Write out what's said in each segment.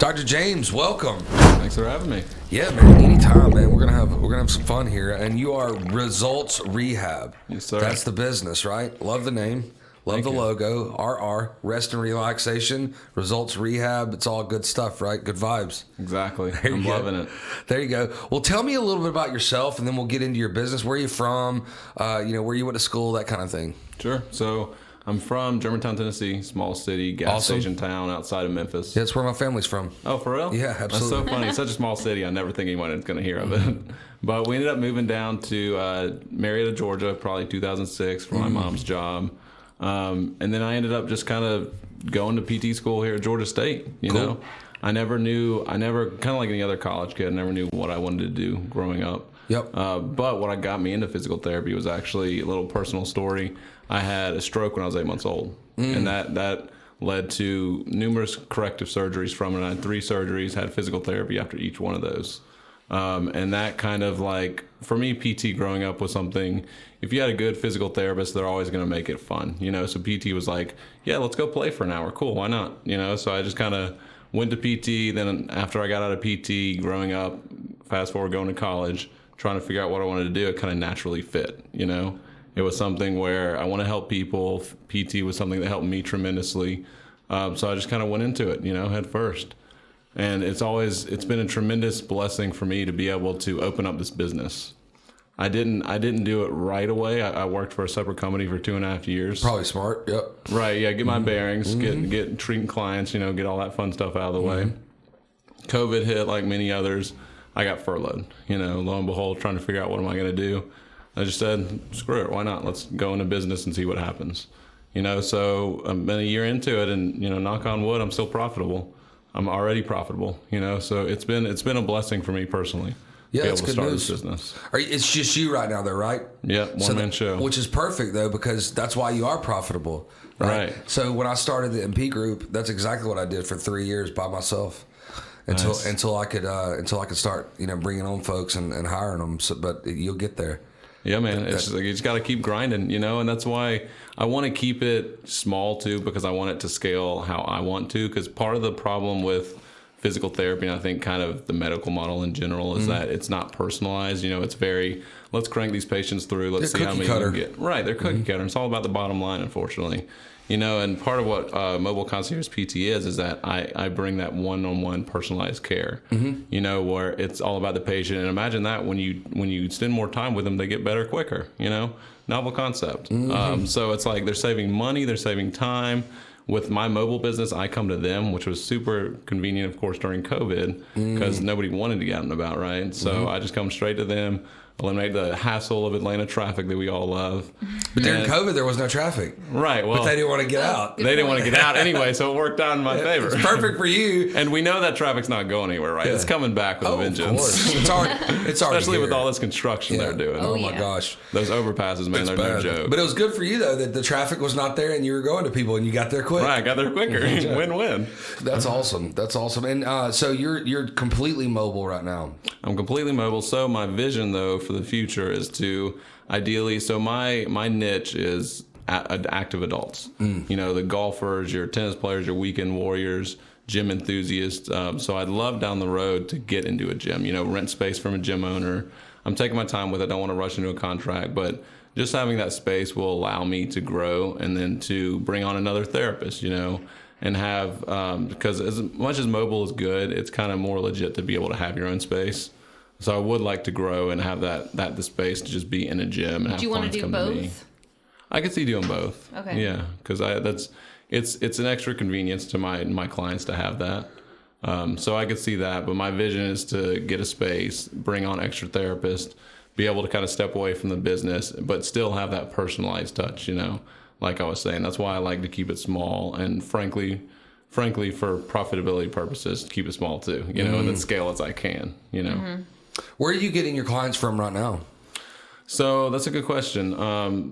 Dr. James, welcome. Thanks for having me. Yeah, man. Anytime, man. We're gonna have some fun here. And you are Results Rehab. Yes, sir. That's the business, right? Love the name. Love the logo. RR, Rest and Relaxation, Results Rehab. It's all good stuff, right? Good vibes. Exactly. I'm loving it. There you go. Well, tell me a little bit about yourself, and then we'll get into your business. Where are you from? Where you went to school, that kind of thing. Sure. So I'm from Germantown, Tennessee, small city, gas station town outside of Memphis. Yeah, that's where my family's from. Oh, for real? Yeah, absolutely. That's so funny. It's such a small city. I never think anyone is going to hear of it. But we ended up moving down to Marietta, Georgia, probably 2006 for my mom's job. And then I ended up just kind of going to PT school here at Georgia State. You know, I never kind of like any other college kid, I never knew what I wanted to do growing up. Yep. But what got me into physical therapy was actually a little personal story. I had a stroke when I was 8 months old, and that led to numerous corrective surgeries from it. I had 3 surgeries, had physical therapy after each one of those. And that kind of like, for me, PT growing up was something, if you had a good physical therapist, they're always going to make it fun, you know? So PT was like, yeah, let's go play for an hour. Cool. Why not? You know? So I just kind of went to PT. Then after I got out of PT growing up, fast forward going to college, trying to figure out what I wanted to do, it kind of naturally fit, you know? It was something where I want to help people. PT was something that helped me tremendously. So I just kind of went into it, you know, head first. And it's been a tremendous blessing for me to be able to open up this business. I didn't do it right away. I worked for a separate company for 2.5 years. Probably smart. Yep. Right. Yeah. Get my bearings, get treating clients, you know, get all that fun stuff out of the way. COVID hit like many others. I got furloughed, you know, lo and behold, trying to figure out what am I going to do. I just said, screw it. Why not? Let's go into business and see what happens. You know, so I've been a year into it and, you know, knock on wood, I'm still profitable. I'm already profitable, you know, so it's been a blessing for me personally. Yeah, that's good start news. This business. It's just you right now, though, right? Yeah, one-man show. Which is perfect, though, because that's why you are profitable, right? So when I started the MP group, that's exactly what I did for 3 years by myself until I could start, you know, bringing on folks and hiring them. So, but you'll get there. Yeah, man. It's just like you just got to keep grinding, you know, and that's why I want to keep it small too, because I want it to scale how I want to. Because part of the problem with physical therapy, and I think kind of the medical model in general, is that it's not personalized. You know, it's very, let's crank these patients through. Let's see how many we can get. Right, they're cookie cutter. It's all about the bottom line, unfortunately. You know, and part of what Mobile Concierge PT is that I bring that one-on-one personalized care, you know, where it's all about the patient. And imagine that when you spend more time with them, they get better quicker, you know, novel concept. So it's like they're saving money, they're saving time. With my mobile business, I come to them, which was super convenient, of course, during COVID because nobody wanted to get out and about, right? So I just come straight to them. Eliminate the hassle of Atlanta traffic that we all love. But during COVID, there was no traffic. Right. Well, but they didn't want to get out. They didn't want to get out anyway, so it worked out in my favor. It's perfect for you. And we know that traffic's not going anywhere, right? Yeah. It's coming back with a vengeance. Of course. It's already especially with all this construction they're doing. Oh my gosh. Those overpasses, man, they're no joke. But it was good for you, though, that the traffic was not there and you were going to people and you got there quick. Right, got there quicker. Win-win. That's awesome. That's awesome. And so you're completely mobile right now. I'm completely mobile. So my vision, though, for the future is to ideally, so my niche is active adults. You know, the golfers, your tennis players, your weekend warriors, gym enthusiasts. So I'd love down the road to get into a gym, you know, rent space from a gym owner. I'm taking my time with it. I don't want to rush into a contract, but just having that space will allow me to grow and then to bring on another therapist, you know, and have, because as much as mobile is good, it's kind of more legit to be able to have your own space. So I would like to grow and have the space to just be in a gym and have clients come to me. Do you want to do both? I could see doing both. Okay. Yeah, because it's an extra convenience to my clients to have that. So I could see that, but my vision is to get a space, bring on extra therapists, be able to kind of step away from the business, but still have that personalized touch. You know, like I was saying, that's why I like to keep it small and frankly, for profitability purposes, keep it small too. You know, and then scale as I can. You know. Where are you getting your clients from right now? So that's a good question.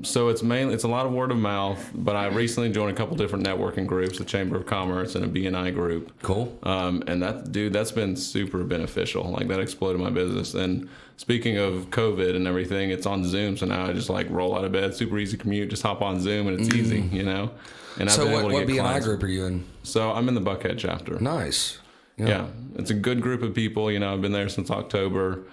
So it's a lot of word of mouth, but I recently joined a couple different networking groups, the Chamber of Commerce and a BNI group. Cool. And that's been super beneficial. Like that exploded my business. And speaking of COVID and everything, it's on Zoom. So now I just like roll out of bed, super easy commute, just hop on Zoom and it's easy, you know? And so what BNI group are you in? So I'm in the Buckhead chapter. Nice. Yeah. It's a good group of people. You know, I've been there since October.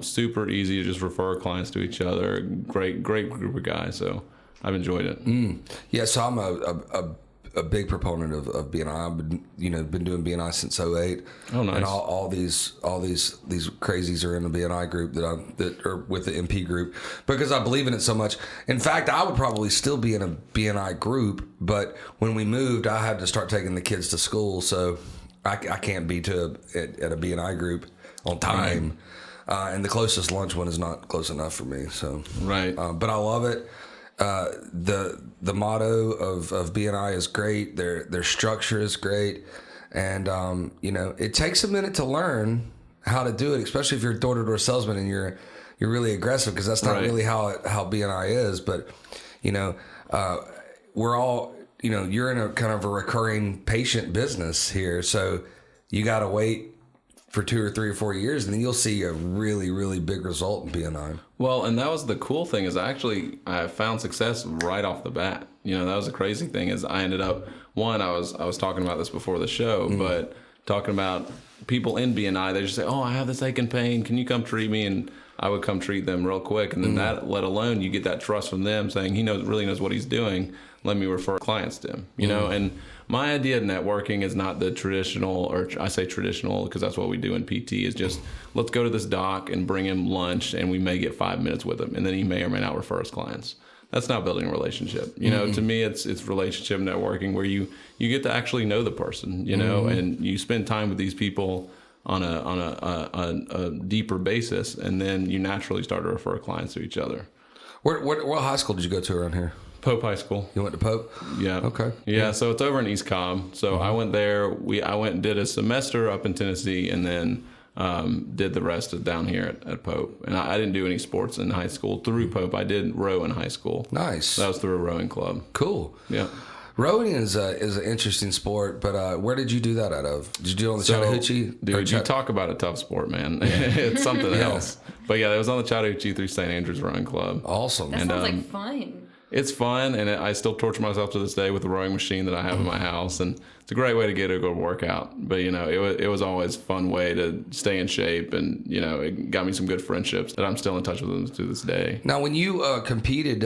Super easy to just refer clients to each other. Great group of guys. So I've enjoyed it. Yeah. So I'm a big proponent of BNI. I've been doing BNI since 2008. Oh, nice. And all these crazies are in the BNI group that are with the MP group because I believe in it so much. In fact, I would probably still be in a BNI group, but when we moved, I had to start taking the kids to school, so I can't be at a BNI group on time. Right. And the closest lunch one is not close enough for me. So right. But I love it. The motto of BNI is great. Their structure is great, and it takes a minute to learn how to do it, especially if you're a door-to-door salesman and you're really aggressive, because that's not really how BNI is. But we're all you're in a kind of a recurring patient business here, so you got to wait for 2 or 3 or 4 years, and then you'll see a really, really big result in BNI. Well, and that was the cool thing is I found success right off the bat. That was the crazy thing is I ended up, I was talking about this before the show, but talking about people in BNI, they just say, oh, I have this ache and pain. Can you come treat me? And I would come treat them real quick. And then that, let alone you get that trust from them saying he really knows what he's doing. Let me refer clients to him, and my idea of networking is not the traditional, or I say traditional because that's what we do in PT, is just let's go to this doc and bring him lunch and we may get 5 minutes with him and then he may or may not refer us clients. That's not building a relationship. To me, it's relationship networking where you get to actually know the person, and you spend time with these people on a deeper basis, and then you naturally start to refer clients to each other. What high school did you go to around here? Pope High School. You went to Pope? Yeah. Okay. Yeah, so it's over in East Cobb. So I went there. I went and did a semester up in Tennessee, and then did the rest of down here at Pope. And I didn't do any sports in high school through Pope. I did row in high school. Nice. That was through a rowing club. Cool. Yeah. Rowing is an interesting sport, but where did you do that out of? Did you do it on the Chattahoochee? Dude, you talk about a tough sport, man. It's something else. But yeah, it was on the Chattahoochee through St. Andrews Rowing Club. Awesome. That sounds like fun. It's fun, and I still torture myself to this day with the rowing machine that I have in my house, and it's a great way to get a good workout. But it was always a fun way to stay in shape, and it got me some good friendships that I'm still in touch with them to this day. Now, when you competed,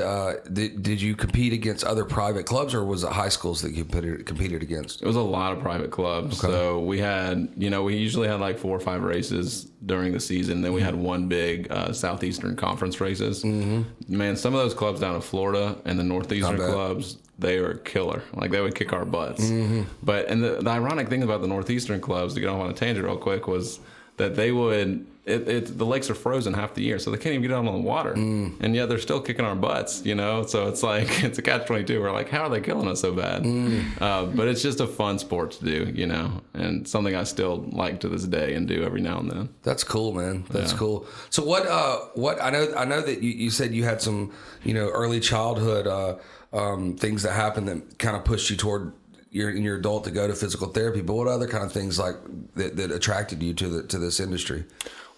did you compete against other private clubs, or was it high schools that you competed against? It was a lot of private clubs. Okay. So we had, we usually had like 4 or 5 races during the season. Then we had one big Southeastern Conference races. Mm-hmm. Man, some of those clubs down in Florida and the Northeastern clubs, they were killer. Like, they would kick our butts. Mm-hmm. But the ironic thing about the Northeastern clubs, to get off on a tangent real quick, was that they would the lakes are frozen half the year, so they can't even get out on the water, and yet they're still kicking our butts, So it's like it's a catch-22. We're like, how are they killing us so bad? But it's just a fun sport to do, and something I still like to this day and do every now and then. That's cool, man. That's cool. So what I know that you said you had some early childhood things that happened that kind of pushed you toward in your adult to go to physical therapy, but what other kind of things like that attracted you to this industry?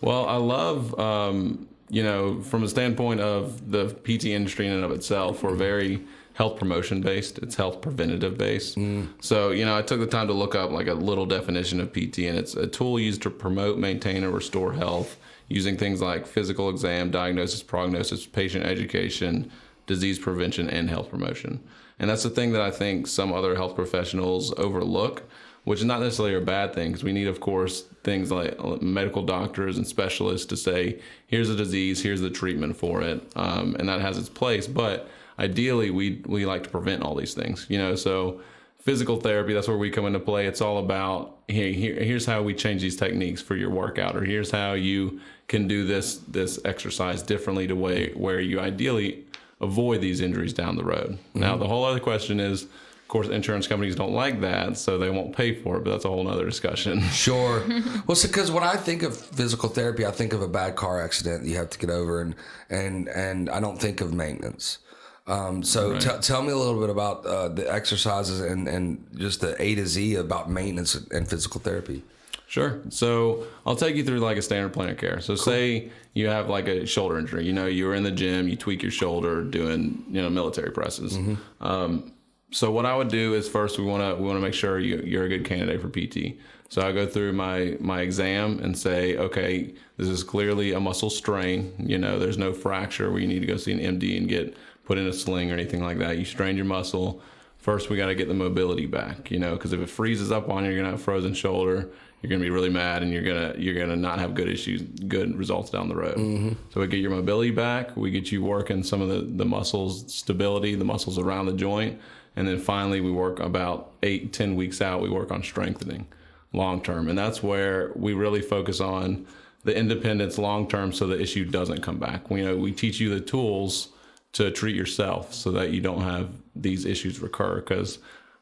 Well, I love, from a standpoint of the PT industry in and of itself, we're very health promotion based. It's health preventative based. So, I took the time to look up like a little definition of PT, and it's a tool used to promote, maintain, and restore health using things like physical exam, diagnosis, prognosis, patient education, disease prevention, and health promotion. And that's the thing that I think some other health professionals overlook, which is not necessarily a bad thing, because we need, of course, things like medical doctors and specialists to say, here's a disease, here's the treatment for it, and that has its place. But ideally, we like to prevent all these things, So physical therapy, that's where we come into play. It's all about, here's how we change these techniques for your workout, or here's how you can do this exercise differently to where you ideally avoid these injuries down the road. Mm-hmm. Now, the whole other question is, of course, insurance companies don't like that, so they won't pay for it, but that's a whole other discussion. Sure. Well, because when I think of physical therapy, I think of a bad car accident that you have to get over, and I don't think of maintenance. So right. Tell me a little bit about the exercises and just the A to Z about maintenance and physical therapy. Sure. So I'll take you through like a standard plan of care. So cool. Say you have like a shoulder injury. You were in the gym, you tweak your shoulder doing military presses. Mm-hmm. So what I would do is first we want to make sure you're a good candidate for PT. So I go through my exam and say, okay, this is clearly a muscle strain. There's no fracture where you need to go see an MD and get put in a sling or anything like that. You strained your muscle. First, we got to get the mobility back, because if it freezes up on you, you're going to have frozen shoulder. You're going to be really mad, and you're gonna not have good results down the road. Mm-hmm. So we get your mobility back. We get you working some of the muscles stability, the muscles around the joint. And then finally, we work about 8-10 weeks out, we work on strengthening long term. And that's where we really focus on the independence long term so the issue doesn't come back. We teach you the tools to treat yourself so that you don't have these issues recur. Because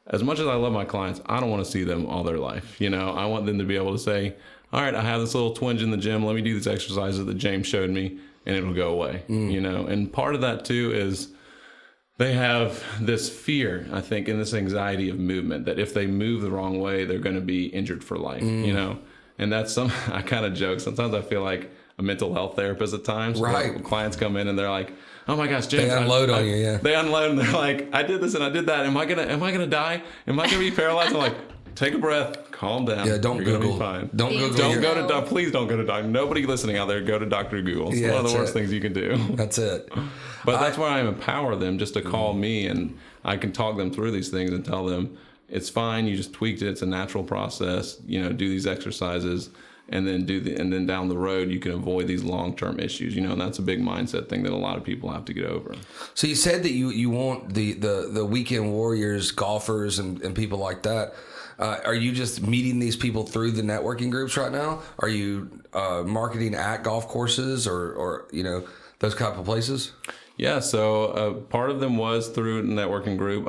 as much as I love my clients, I don't want to see them all their life. I want them to be able to say, all right, I have this little twinge in the gym. Let me do these exercises that James showed me, and it'll go away. And part of that too is they have this fear, I think, and this anxiety of movement, that if they move the wrong way, they're going to be injured for life, And that's I kind of joke. Sometimes I feel like a mental health therapist at times. Right. When clients come in and they're like, oh my gosh, James. They unload on you, yeah. They unload and they're like, I did this and I did that. Am I gonna die? Am I gonna be paralyzed? I'm like, take a breath, calm down. Yeah, don't You're Google. Gonna be fine. Don't Google. Please don't go to Dr. Nobody listening out there, go to Dr. Google. It's one of the worst things you can do. That's it. But that's why I empower them just to call me, and I can talk them through these things and tell them it's fine. You just tweaked it. It's a natural process. Do these exercises, and then down the road you can avoid these long-term issues. And that's a big mindset thing that a lot of people have to get over. So you said that you want the weekend warriors, golfers, and people like that. Are you just meeting these people through the networking groups right now? Are you marketing at golf courses or those type of places? Yeah, so part of them was through a networking group,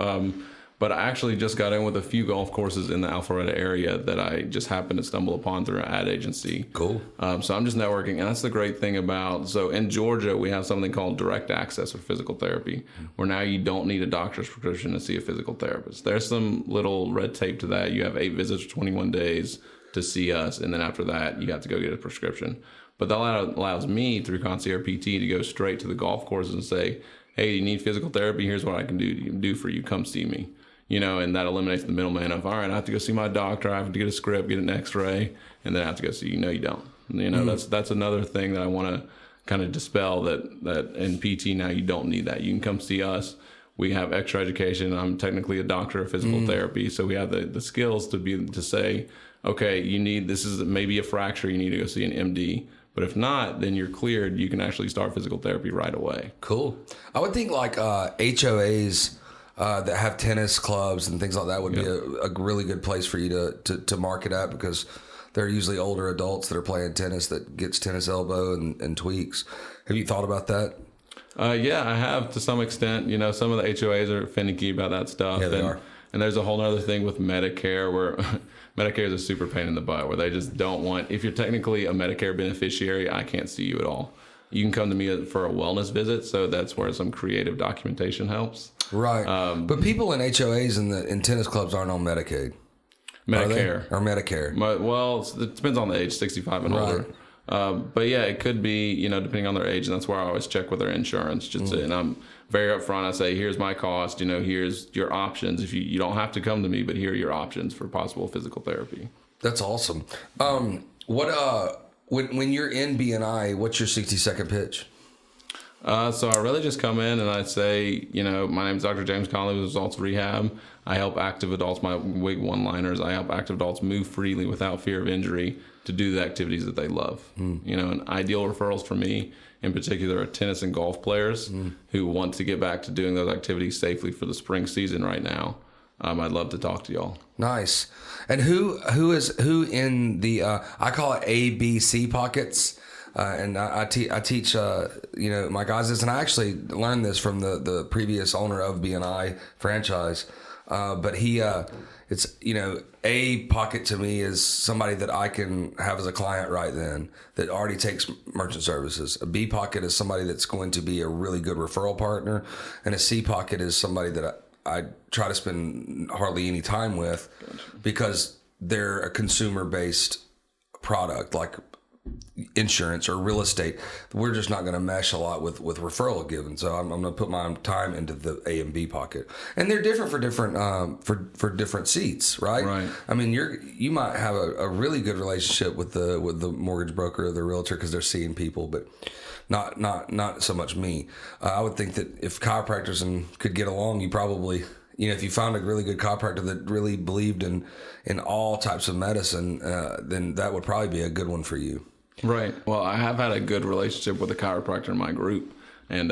but I actually just got in with a few golf courses in the Alpharetta area that I just happened to stumble upon through an ad agency. Cool. So I'm just networking, and that's the great thing about, so in Georgia, we have something called direct access for physical therapy, where now you don't need a doctor's prescription to see a physical therapist. There's some little red tape to that. You have 8 visits for 21 days to see us, and then after that, you have to go get a prescription. But that allows me, through Concierge PT, to go straight to the golf courses and say, hey, you need physical therapy? Here's what I can do for you. Come see me. And that eliminates the middleman of, all right, I have to go see my doctor. I have to get a script, get an x-ray, and then I have to go see you. No, you don't. That's another thing that I want to kind of dispel, that in PT now you don't need that. You can come see us. We have extra education. I'm technically a doctor of physical therapy, so we have the skills to say, okay, this is maybe a fracture. You need to go see an MD. But if not, then you're cleared. You can actually start physical therapy right away. Cool. I would think like HOAs that have tennis clubs and things like that would be a really good place for you to market at, because they're usually older adults that are playing tennis that gets tennis elbow and tweaks. Have you thought about that? Yeah, I have to some extent. Some of the HOAs are finicky about that stuff. Yeah, they are. And there's a whole other thing with Medicare where Medicare is a super pain in the butt, where they just don't want, if you're technically a Medicare beneficiary, I can't see you at all. You can come to me for a wellness visit, so that's where some creative documentation helps. Right. But people in HOAs and in tennis clubs aren't on Medicaid. Medicare. Or Medicare. Well, it depends on the age, 65 and older. But yeah, it could be, depending on their age, and that's where I always check with their insurance. And I'm very upfront. I say, here's my cost, here's your options. If you don't have to come to me, but here are your options for possible physical therapy. That's awesome. When you're in BNI, what's your 60-second pitch? So I really just come in and I say, my name is Dr. James Connelly with Results Rehab. I help active adults, my big one-liners, I help active adults move freely without fear of injury to do the activities that they love. And ideal referrals for me in particular are tennis and golf players who want to get back to doing those activities safely for the spring season right now. I'd love to talk to y'all. Nice. And who in the I call it ABC pockets, and I teach my guys this, and I actually learned this from the previous owner of BNI franchise, but he it's a pocket to me is somebody that I can have as a client right then that already takes merchant services. A B pocket is somebody that's going to be a really good referral partner, and a C pocket is somebody that I try to spend hardly any time with because they're a consumer-based product. Like insurance or real estate, we're just not going to mesh a lot with referral given. So I'm going to put my time into the A and B pocket, and they're different for different for different seats, right? Right. I mean, you might have a really good relationship with the mortgage broker or the realtor because they're seeing people, but not so much me. I would think that if chiropractors could get along, you probably, if you found a really good chiropractor that really believed in all types of medicine, then that would probably be a good one for you. Right. Well, I have had a good relationship with a chiropractor in my group. And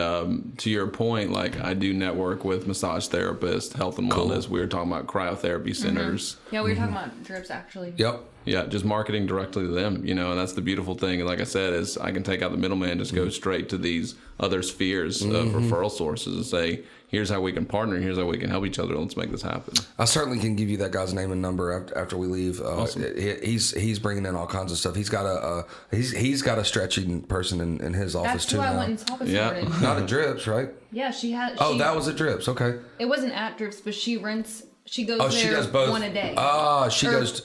to your point, like I do network with massage therapists, health and wellness. We were talking about cryotherapy centers. Yeah, we were talking about drips actually. Yep. Yeah, just marketing directly to them, and that's the beautiful thing. And like I said, is I can take out the middleman, just go straight to these other spheres of referral sources and say, here's how we can partner, here's how we can help each other. Let's make this happen. I certainly can give you that guy's name and number after we leave. Awesome. He's bringing in all kinds of stuff. He's got he's got a stretching person in his office too. That's who now. I went and saw this morning. Not at Drips, right? Yeah, she had. That was at Drips. Okay. It wasn't at Drips, but she rents. She goes there she does both. one a day. She goes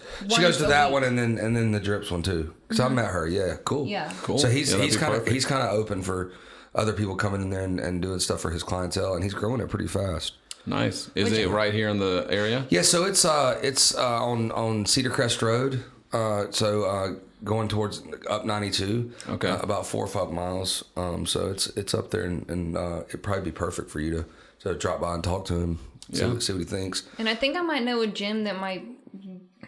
to that one and then the Drips one too. Because I met her. Yeah, cool. Yeah, cool. So he's kind of open for other people coming in there and doing stuff for his clientele, and he's growing it pretty fast. Nice. Is it right here in the area? Yeah. So it's on Cedar Crest Road. Going towards up 92. Okay. About 4 or 5 miles. So it's up there, and it'd probably be perfect for you to drop by and talk to him. See what he thinks. And I think I might know a gym that might,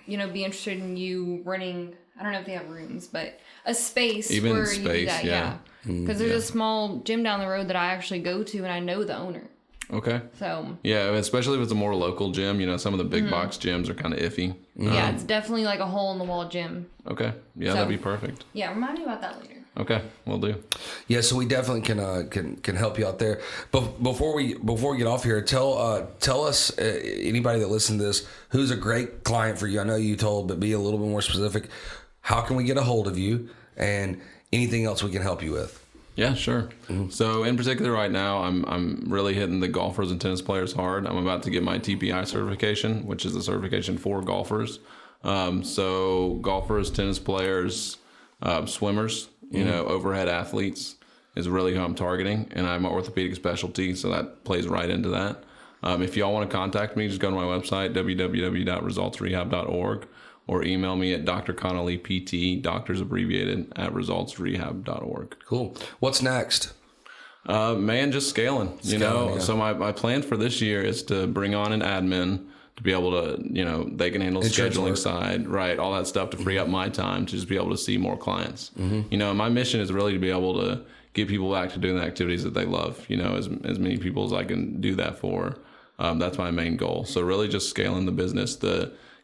be interested in you renting. I don't know if they have rooms, but a space Even where space, you do that. yeah. Because there's a small gym down the road that I actually go to, and I know the owner. Okay. So. Yeah, especially if it's a more local gym. Some of the big box gyms are kind of iffy. Yeah, it's definitely like a hole in the wall gym. Okay. Yeah, that'd be perfect. Yeah, remind me about that later. Okay, will do. Yeah, so we definitely can help you out there. But before we get off here, tell us anybody that listened to this who's a great client for you. I know you told, but be a little bit more specific. How can we get a hold of you, and anything else we can help you with? Yeah, sure. So in particular right now, I'm really hitting the golfers and tennis players hard. I'm about to get my TPI certification, which is a certification for golfers. So golfers, tennis players, swimmers, overhead athletes is really who I'm targeting. And I'm an orthopedic specialty, so that plays right into that. If y'all want to contact me, just go to my website, www.resultsrehab.org, or email me at Dr. Connelly PT, doctors abbreviated, at resultsrehab.org. Cool. What's next? Just scaling, Yeah. So my plan for this year is to bring on an admin to be able to, they can handle the scheduling side, right, all that stuff to free up my time to just be able to see more clients. My mission is really to be able to get people back to doing the activities that they love, as many people as I can do that for. That's my main goal. So really just scaling the business,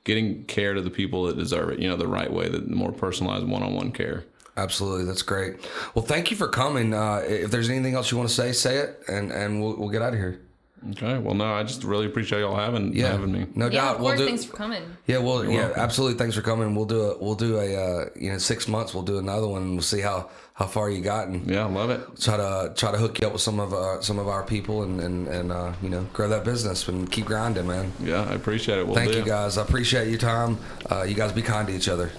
getting care to the people that deserve it, the right way, the more personalized one-on-one care. Absolutely. That's great. Well, thank you for coming. If there's anything else you want to say it, and we'll get out of here. Okay. Well, no, I just really appreciate y'all having me. No doubt. Of course, thanks for coming. Yeah, absolutely. Thanks for coming. We'll do a 6 months. We'll do another one. And we'll see how far you gotten. Yeah, love it. Try to hook you up with some of our people and grow that business and keep grinding, man. Yeah, I appreciate it. Thank you guys. I appreciate your time. You guys be kind to each other.